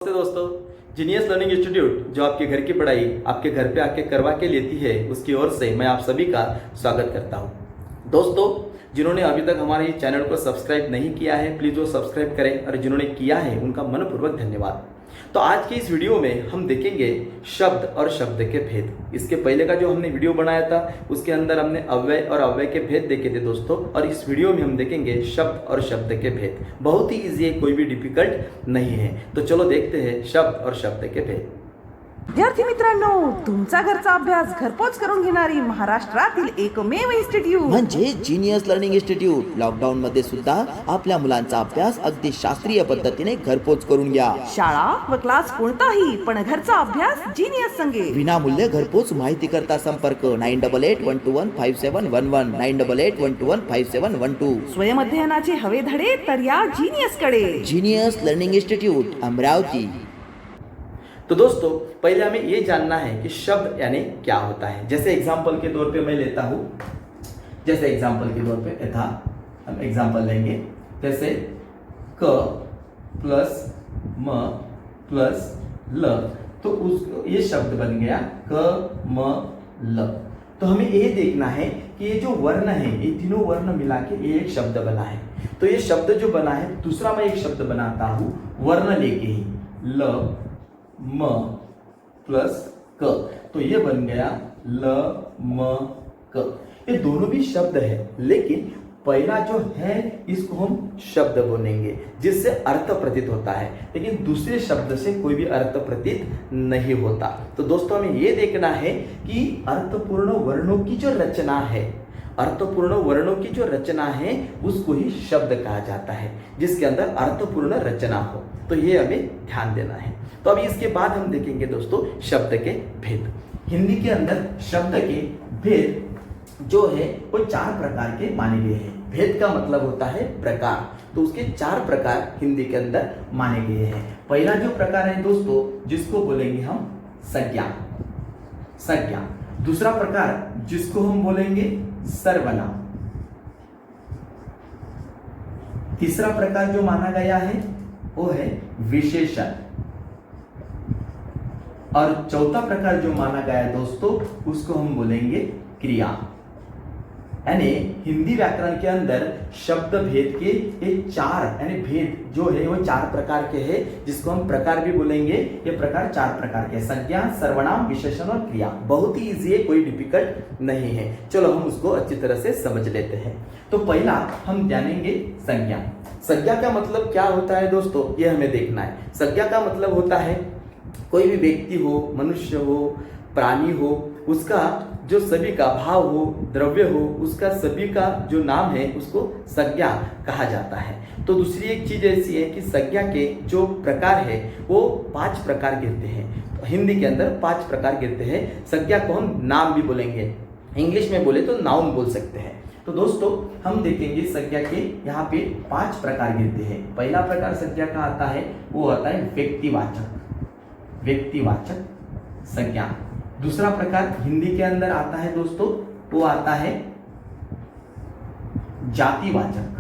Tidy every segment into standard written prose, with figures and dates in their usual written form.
नमस्ते दोस्तों, genius learning institute जो आपके घर की पढ़ाई आपके घर पे आके करवा के लेती है, उसकी ओर से मैं आप सभी का स्वागत करता हूं। दोस्तों, जिन्होंने अभी तक हमारे चैनल को सब्सक्राइब नहीं किया है, प्लीज़ वो सब्सक्राइब करें और जिन्होंने किया है उनका मनपूर्वक धन्यवाद। तो आज की इस वीडियो में हम देखेंगे शब्द और शब्द के भेद। इसके पहले का जो हमने वीडियो बनाया था उसके अंदर हमने अव्यय और अव्यय के भेद देखे थे दोस्तों, और इस वीडियो में हम देखेंगे शब्द और शब्द के भेद। बहुत ही इजी है, कोई भी डिफिकल्ट नहीं है। तो चलो देखते हैं शब्द और शब्द के भेद। विद्यार्थी मित्रांनो, तुमचा घरचा अभ्यास घरपोच करून घेणारी महाराष्ट्रातील एकमेव इन्स्टिट्यूट म्हणजे जीनियस लर्निंग इन्स्टिट्यूट। लॉकडाऊन मध्ये सुद्धा आपल्या मुलांचा अभ्यास अगदी शास्त्रीय पद्धतीने घरपोच करून घ्या। शाळा व क्लास कोणताही, पण घरचा अभ्यास जीनियस संगे। विनामूल्य घरपोच माहिती करता संपर्क 9881215711 9881215712। स्वयं अध्ययनाचे हवे धडे तर या जीनियस कडे। Genius learning institute Amravati. तो दोस्तों, पहले हमें ये जानना है कि शब्द यानी क्या होता है। जैसे एग्जाम्पल के तौर पे मैं लेता हूँ, जैसे एग्जाम्पल के तौर पे यथा हम एग्जाम्पल लेंगे, जैसे क प्लस म प्लस ल, तो उस ये शब्द बन गया क म ल। तो हमें ये देखना है कि ये जो वर्ण है, ये तीनों वर्ण मिला के ये एक शब्द बना है। तो ये शब्द जो बना है, दूसरा मैं एक शब्द बनाता हूँ वर्ण लेके ही, ल म प्लस क, तो ये बन गया ल म क। ये दोनों भी शब्द है, लेकिन पहला जो है इसको हम शब्द बोलेंगे जिससे अर्थ प्रतीत होता है, लेकिन दूसरे शब्द से कोई भी अर्थ प्रतीत नहीं होता। तो दोस्तों, हमें ये देखना है कि अर्थपूर्ण वर्णों की जो रचना है, अर्थपूर्ण वर्णों की जो रचना है उसको ही शब्द कहा जाता है, जिसके अंदर अर्थपूर्ण रचना हो। तो ये हमें ध्यान देना है। तो अभी इसके बाद हम देखेंगे दोस्तों शब्द के भेद। हिंदी के अंदर शब्द के भेद जो है वो 4 प्रकार के माने गए हैं। भेद का मतलब होता है प्रकार, तो उसके 4 प्रकार हिंदी के अंदर माने गए हैं। पहला जो प्रकार है दोस्तों, जिसको बोलेंगे हम संज्ञा, संज्ञा। दूसरा प्रकार जिसको हम बोलेंगे सर्वनाम। तीसरा प्रकार जो माना गया है वो है विशेषण, और चौथा प्रकार जो माना गया है दोस्तों उसको हम बोलेंगे क्रिया। यानी हिंदी व्याकरण के अंदर शब्द भेद के ये 4 यानी भेद जो है वो 4 प्रकार के हैं, जिसको हम प्रकार भी बोलेंगे। ये प्रकार 4 प्रकार के, संज्ञा, सर्वनाम, विशेषण और क्रिया। बहुत ही इजी है, कोई डिफिकल्ट नहीं है। चलो हम उसको अच्छी तरह से समझ लेते हैं। तो पहला हम जानेंगे संज्ञा। संज्ञा का मतलब क्या होता है दोस्तों, ये हमें देखना है। संज्ञा का मतलब होता है कोई भी व्यक्ति हो, मनुष्य हो, प्राणी हो, उसका जो सभी का भाव हो, द्रव्य हो, उसका सभी का जो नाम है उसको संज्ञा कहा जाता है। तो दूसरी एक चीज ऐसी है कि संज्ञा के जो प्रकार है वो 5 प्रकार गिरते हैं। हिंदी के अंदर 5 प्रकार गिरते हैं। संज्ञा को हम नाम भी बोलेंगे, इंग्लिश में बोले तो नाउन बोल सकते हैं। तो दोस्तों, हम देखेंगे संज्ञा के यहाँ पे 5 प्रकार गिरते हैं। पहला प्रकार संज्ञा का आता है वो आता है व्यक्तिवाचक, व्यक्तिवाचक संज्ञा। दूसरा प्रकार हिंदी के अंदर आता है दोस्तों, वो आता है जातिवाचक,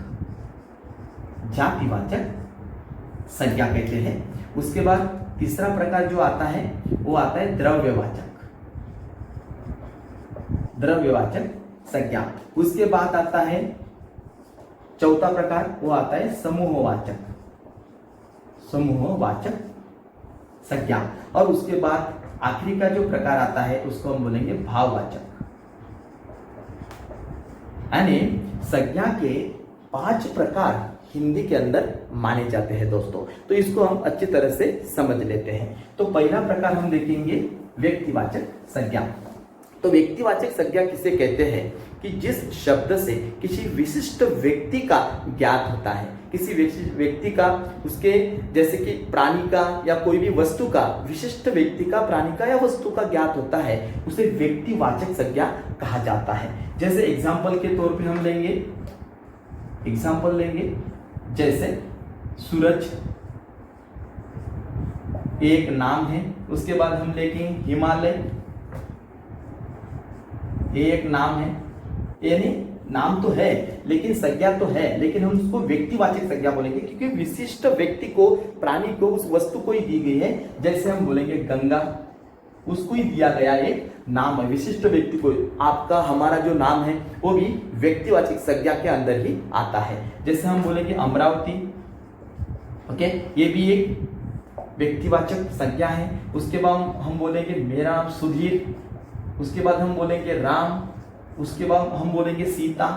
जातिवाचक संज्ञा कहते हैं। उसके बाद तीसरा प्रकार जो आता है वो आता है द्रव्यवाचक, द्रव्यवाचक संज्ञा। उसके बाद आता है चौथा प्रकार, वो आता है समूहवाचक, समूहवाचक संज्ञा। और उसके बाद आखिरी का जो प्रकार आता है उसको हम बोलेंगे भाववाचक। यानी संज्ञा के 5 प्रकार हिंदी के अंदर माने जाते हैं दोस्तों। तो इसको हम अच्छी तरह से समझ लेते हैं। तो पहला प्रकार हम देखेंगे व्यक्तिवाचक संज्ञा। तो व्यक्तिवाचक संज्ञा किसे कहते हैं कि जिस शब्द से किसी विशिष्ट व्यक्ति का ज्ञात होता है, किसी व्यक्ति का, उसके जैसे कि प्राणी का या कोई भी वस्तु का, विशिष्ट व्यक्ति का, प्राणी का या वस्तु का ज्ञात होता है, उसे व्यक्तिवाचक संज्ञा कहा जाता है। जैसे एग्जाम्पल के तौर पे हम लेंगे, एग्जाम्पल लेंगे, जैसे सूरज एक नाम है। उसके बाद हम लेंगे हिमालय, एक नाम है, यानी नाम तो है लेकिन संज्ञा तो है, लेकिन हम उसको व्यक्तिवाचक संज्ञा बोलेंगे क्योंकि विशिष्ट व्यक्ति को, प्राणी को, उस वस्तु को ही दी गई है। जैसे हम बोलेंगे गंगा, उसको ही दिया गया एक नाम है, विशिष्ट व्यक्ति को। आपका हमारा जो नाम है वो भी व्यक्तिवाचक संज्ञा के अंदर ही आता है। जैसे हम बोलेंगे अमरावती, ओके, ये भी एक व्यक्तिवाचक संज्ञा है। उसके बाद हम बोलेंगे मेरा नाम सुधीर, उसके बाद हम बोलेंगे राम, उसके बाद हम बोलेंगे सीता।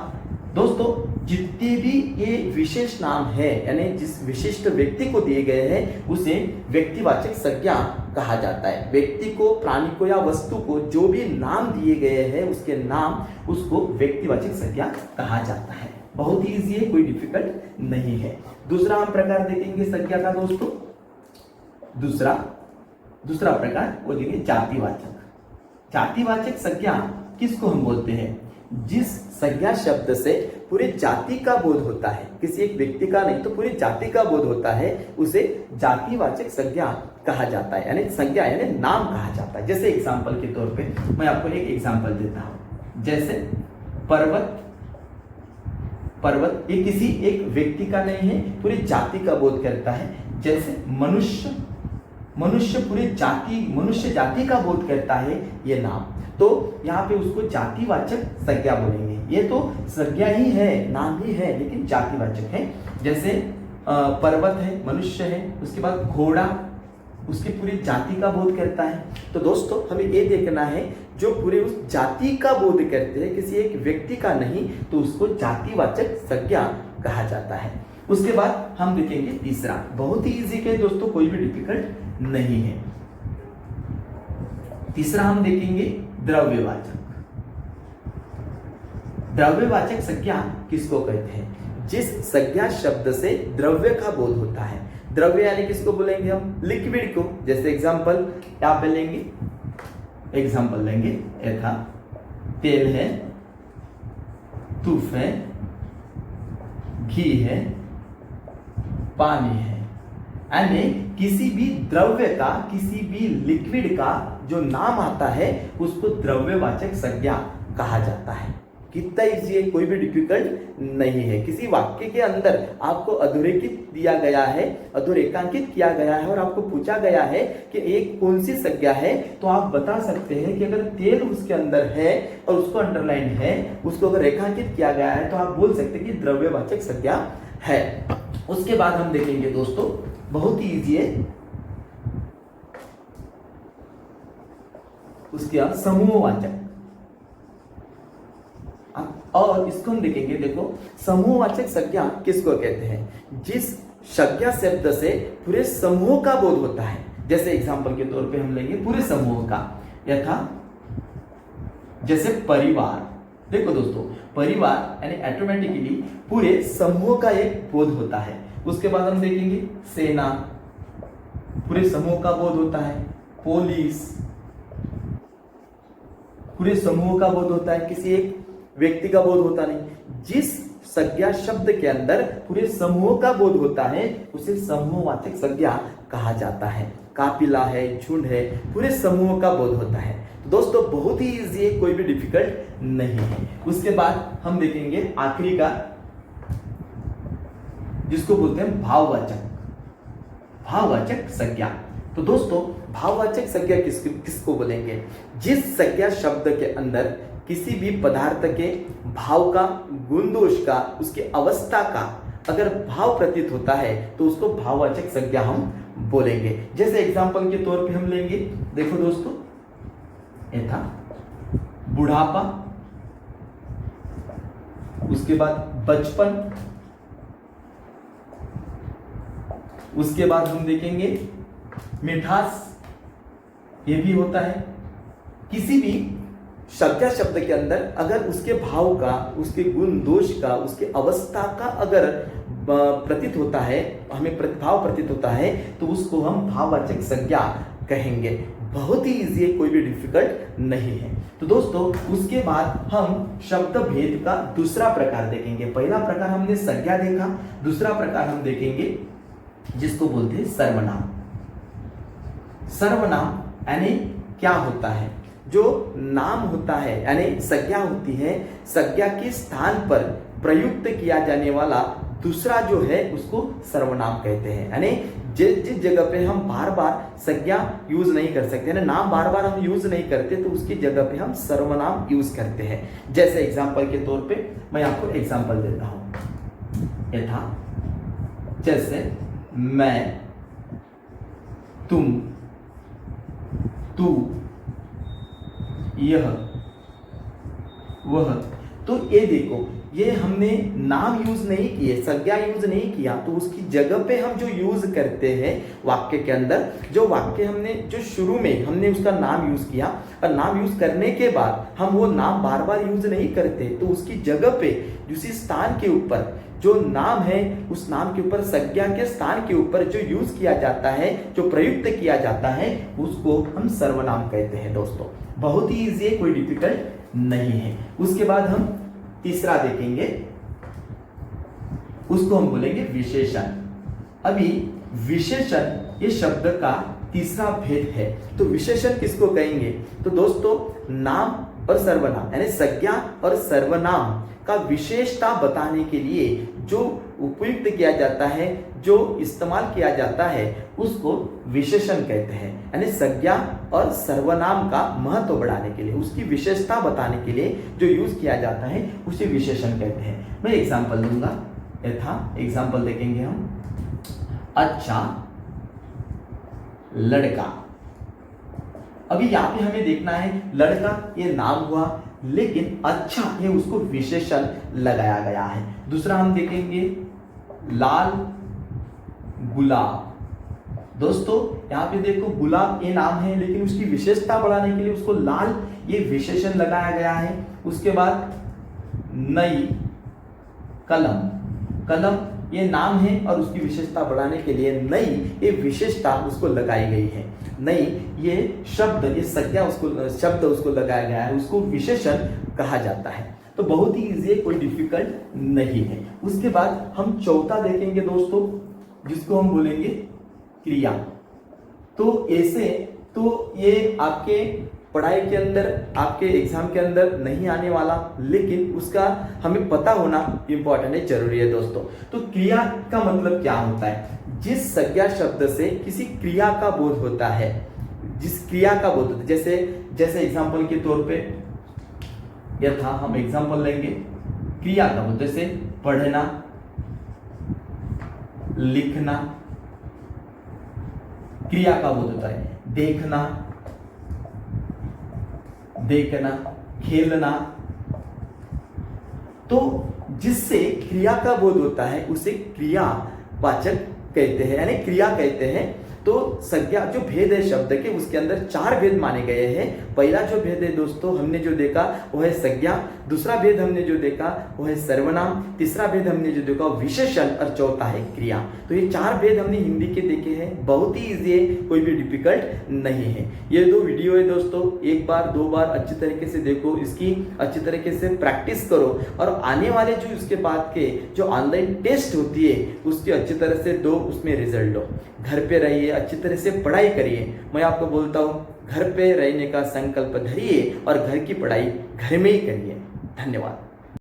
दोस्तों जितने भी ये विशेष नाम है यानी जिस विशिष्ट व्यक्ति को दिए गए हैं उसे व्यक्तिवाचक संज्ञा कहा जाता है। व्यक्ति को, प्राणी को या वस्तु को जो भी नाम दिए गए हैं उसके नाम, उसको व्यक्तिवाचक संज्ञा कहा जाता है। बहुत ही ईजी है, कोई डिफिकल्ट नहीं है। दूसरा हम प्रकार देखेंगे संज्ञा का दोस्तों। दूसरा प्रकार वो देखेंगे जातिवाचक। जातिवाचक संज्ञा किसको हम बोलते हैं? जिस संज्ञा शब्द से पूरे जाति का बोध होता है, किसी एक व्यक्ति का नहीं तो पूरी जाति का बोध होता है, उसे जातिवाचक संज्ञा कहा जाता है, यानी संज्ञा यानी नाम कहा जाता है। जैसे एग्जांपल के तौर पे मैं आपको एक एग्जांपल देता हूं। जैसे पर्वत ये किसी एक व्यक्ति का नहीं है, पूरी जाति का बोध करता है। जैसे मनुष्य पूरी जाति, मनुष्य जाति का बोध करता है ये नाम, तो यहाँ पे उसको जातिवाचक संज्ञा बोलेंगे। ये तो संज्ञा ही है, नाम ही है, लेकिन जातिवाचक है। जैसे पर्वत है, मनुष्य है, उसके बाद घोड़ा उसकी पूरी जाति का बोध करता है। तो दोस्तों हमें ये देखना है जो पूरे उस जाति का बोध करते हैं, किसी एक व्यक्ति का नहीं, तो उसको जातिवाचक संज्ञा कहा जाता है। उसके बाद हम देखेंगे तीसरा, बहुत ही इजी है दोस्तों, कोई भी डिफिकल्ट नहीं है। तीसरा हम देखेंगे द्रव्यवाचक। द्रव्यवाचक संज्ञा किसको कहते हैं? जिस संज्ञा शब्द से द्रव्य का बोध होता है। द्रव्य यानी किसको बोलेंगे हम? लिक्विड को। जैसे एग्जांपल क्या पे लेंगे? एग्जांपल लेंगे यथा तेल है, तूफ है, घी है, पानी है। यानी किसी भी द्रव्य का, किसी भी लिक्विड का जो नाम आता है उसको द्रव्यवाचक संज्ञा कहा जाता है। कितना इजी है, कोई भी डिफिकल्ट नहीं है। किसी वाक्य के अंदर आपको अधोरेखित दिया गया है, अधोरेखांकित किया गया है और आपको पूछा गया है कि एक कौन सी संज्ञा है, तो आप बता सकते हैं कि अगर तेल उसके अंदर है और उसको अंडरलाइन है, उसको अगर रेखांकित किया गया है, तो आप बोल सकते हैं कि द्रव्यवाचक संज्ञा है। उसके बाद हम देखेंगे दोस्तों, बहुत ही इजी है, उसके बाद समूहवाचक। और इसको हम देखेंगे, देखो समूहवाचक संज्ञा किसको कहते हैं? जिस संज्ञा शब्द से पूरे समूह का बोध होता है। जैसे एग्जांपल के तौर पे हम लेंगे पूरे समूह का, यथा जैसे परिवार। देखो दोस्तों, परिवार यानी ऑटोमेटिकली पूरे समूह का एक बोध होता है। उसके बाद हम देखेंगे सेना, पूरे समूह का बोध होता है। पुलिस, पूरे समूह का बोध होता है, किसी एक व्यक्ति का बोध होता नहीं। जिस संज्ञा शब्द के अंदर पूरे समूह का बोध होता है उसे समूहवाचक संज्ञा कहा जाता है। काफिला है, झुंड है, पूरे समूह का बोध होता है। तो दोस्तों बहुत ही इजी है, कोई भी डिफिकल्ट नहीं है। उसके बाद हम देखेंगे आखिरी का, जिसको बोलते हैं भाववाचक। भाववाचक संज्ञा। तो दोस्तों भाववाचक संज्ञा किसको बोलेंगे? जिस संज्ञा शब्द के अंदर किसी भी पदार्थ के भाव का, गुण दोष का, उसकी अवस्था का अगर भाव प्रतीत होता है तो उसको भाववाचक संज्ञा हम बोलेंगे। जैसे एग्जांपल के तौर पे हम लेंगे, देखो दोस्तों, यथा बुढ़ापा, उसके बाद बचपन, उसके बाद हम देखेंगे मिठास, ये भी होता है। किसी भी संज्ञा शब्द के अंदर अगर उसके भाव का, उसके गुण दोष का, उसके अवस्था का अगर प्रतीत होता है, हमें भाव प्रतीत होता है, तो उसको हम भाववाचक संज्ञा कहेंगे। बहुत ही इजी है, कोई भी डिफिकल्ट नहीं है। तो दोस्तों उसके बाद हम शब्द भेद का दूसरा प्रकार देखेंगे। पहला प्रकार हमने संज्ञा देखा, दूसरा प्रकार हम देखेंगे जिसको बोलते हैं सर्वनाम। सर्वनाम यानी क्या होता है? जो नाम होता है यानी संज्ञा होती है, संज्ञा के स्थान पर प्रयुक्त किया जाने वाला दूसरा जो है उसको सर्वनाम कहते हैं। यानी जिस जगह पे हम बार बार संज्ञा यूज नहीं कर सकते ना, नाम बार बार हम यूज नहीं करते, तो उसकी जगह पे हम सर्वनाम यूज करते हैं। जैसे एग्जांपल के तौर पे मैं आपको एग्जांपल देता हूं। यथा जैसे मैं, तुम, तू, यह, वह। तो ये देखो, ये हमने नाम यूज नहीं किए, संज्ञा यूज नहीं किया, तो उसकी जगह पे हम जो यूज करते हैं वाक्य के अंदर, जो वाक्य हमने जो शुरू में हमने उसका नाम यूज किया और नाम यूज करने के बाद हम वो नाम बार बार यूज नहीं करते, तो उसकी जगह पे उसी स्थान के ऊपर जो नाम है उस नाम के ऊपर संज्ञा के स्थान के ऊपर जो यूज किया जाता है, जो प्रयुक्त किया जाता है, उसको हम सर्वनाम कहते हैं दोस्तों। बहुत ही इजी है, कोई डिफिकल्ट नहीं है। उसके बाद हम तीसरा देखेंगे, उसको हम बोलेंगे विशेषण। अभी विशेषण ये शब्द का तीसरा भेद है। तो विशेषण किसको कहेंगे? तो दोस्तों नाम और सर्वनाम यानी संज्ञा और सर्वनाम का विशेषता बताने के लिए जो उपयुक्त किया जाता है, जो इस्तेमाल किया जाता है, उसको विशेषण कहते हैं। यानी संज्ञा और सर्वनाम का महत्व बढ़ाने के लिए, उसकी विशेषता बताने के लिए जो यूज किया जाता है उसे विशेषण कहते हैं। मैं एग्जांपल दूंगा। यथा एग्जांपल देखेंगे हम, अच्छा लड़का। अभी यहाँ पे हमें देखना है लड़का ये नाम हुआ, लेकिन अच्छा ये उसको विशेषण लगाया गया है। दूसरा हम देखेंगे लाल गुलाब। दोस्तों यहाँ पे देखो गुलाब ये नाम है, लेकिन उसकी विशेषता बढ़ाने के लिए उसको लाल ये विशेषण लगाया गया है। उसके बाद नई कलम, कलम ये नाम है और उसकी विशेषता बढ़ाने के लिए नई ये विशेषता उसको लगाई गई है। नई ये शब्द, ये संज्ञा उसको, शब्द उसको लगाया गया है, उसको विशेषण कहा जाता है। तो बहुत ही इजी है, कोई डिफिकल्ट नहीं है। उसके बाद हम चौथा देखेंगे दोस्तों, जिसको हम बोलेंगे क्रिया। तो ऐसे तो ये आपके पढ़ाई के अंदर, आपके एग्जाम के अंदर नहीं आने वाला, लेकिन उसका हमें पता होना इंपॉर्टेंट है, जरूरी है दोस्तों। तो क्रिया का मतलब क्या होता है? जिस संज्ञा शब्द से किसी क्रिया का बोध होता है, जिस क्रिया का बोध होता है। जैसे एग्जांपल के तौर पे यथा हम एग्जांपल लेंगे क्रिया का बोध, जैसे पढ़ना, लिखना, क्रिया का बोध होता है। देखना, देखना, खेलना। तो जिससे क्रिया का बोध होता है उसे क्रियावाचक कहते हैं, यानी क्रिया कहते हैं। तो संज्ञा जो भेद है शब्द के, उसके अंदर 4 भेद माने गए हैं। पहला जो भेद है दोस्तों हमने जो देखा वो है संज्ञा, दूसरा भेद हमने जो देखा वो है सर्वनाम, तीसरा भेद हमने जो देखा विशेषण, और चौथा है क्रिया। तो ये 4 भेद हमने हिंदी के देखे हैं। बहुत ही इजी है, कोई भी डिफिकल्ट नहीं है। ये 2 वीडियो है दोस्तों, एक बार 2 बार अच्छी तरीके से देखो, इसकी अच्छी तरीके से प्रैक्टिस करो, और आने वाले जो इसके बाद के जो ऑनलाइन टेस्ट होती है उसकी अच्छी तरह से दो, उसमें रिजल्ट लो। घर पे रहिए, अच्छी तरह से पढ़ाई करिए। मैं आपको बोलता हूँ घर पे रहने का संकल्प धरिए और घर की पढ़ाई घर में ही करिए। धन्यवाद।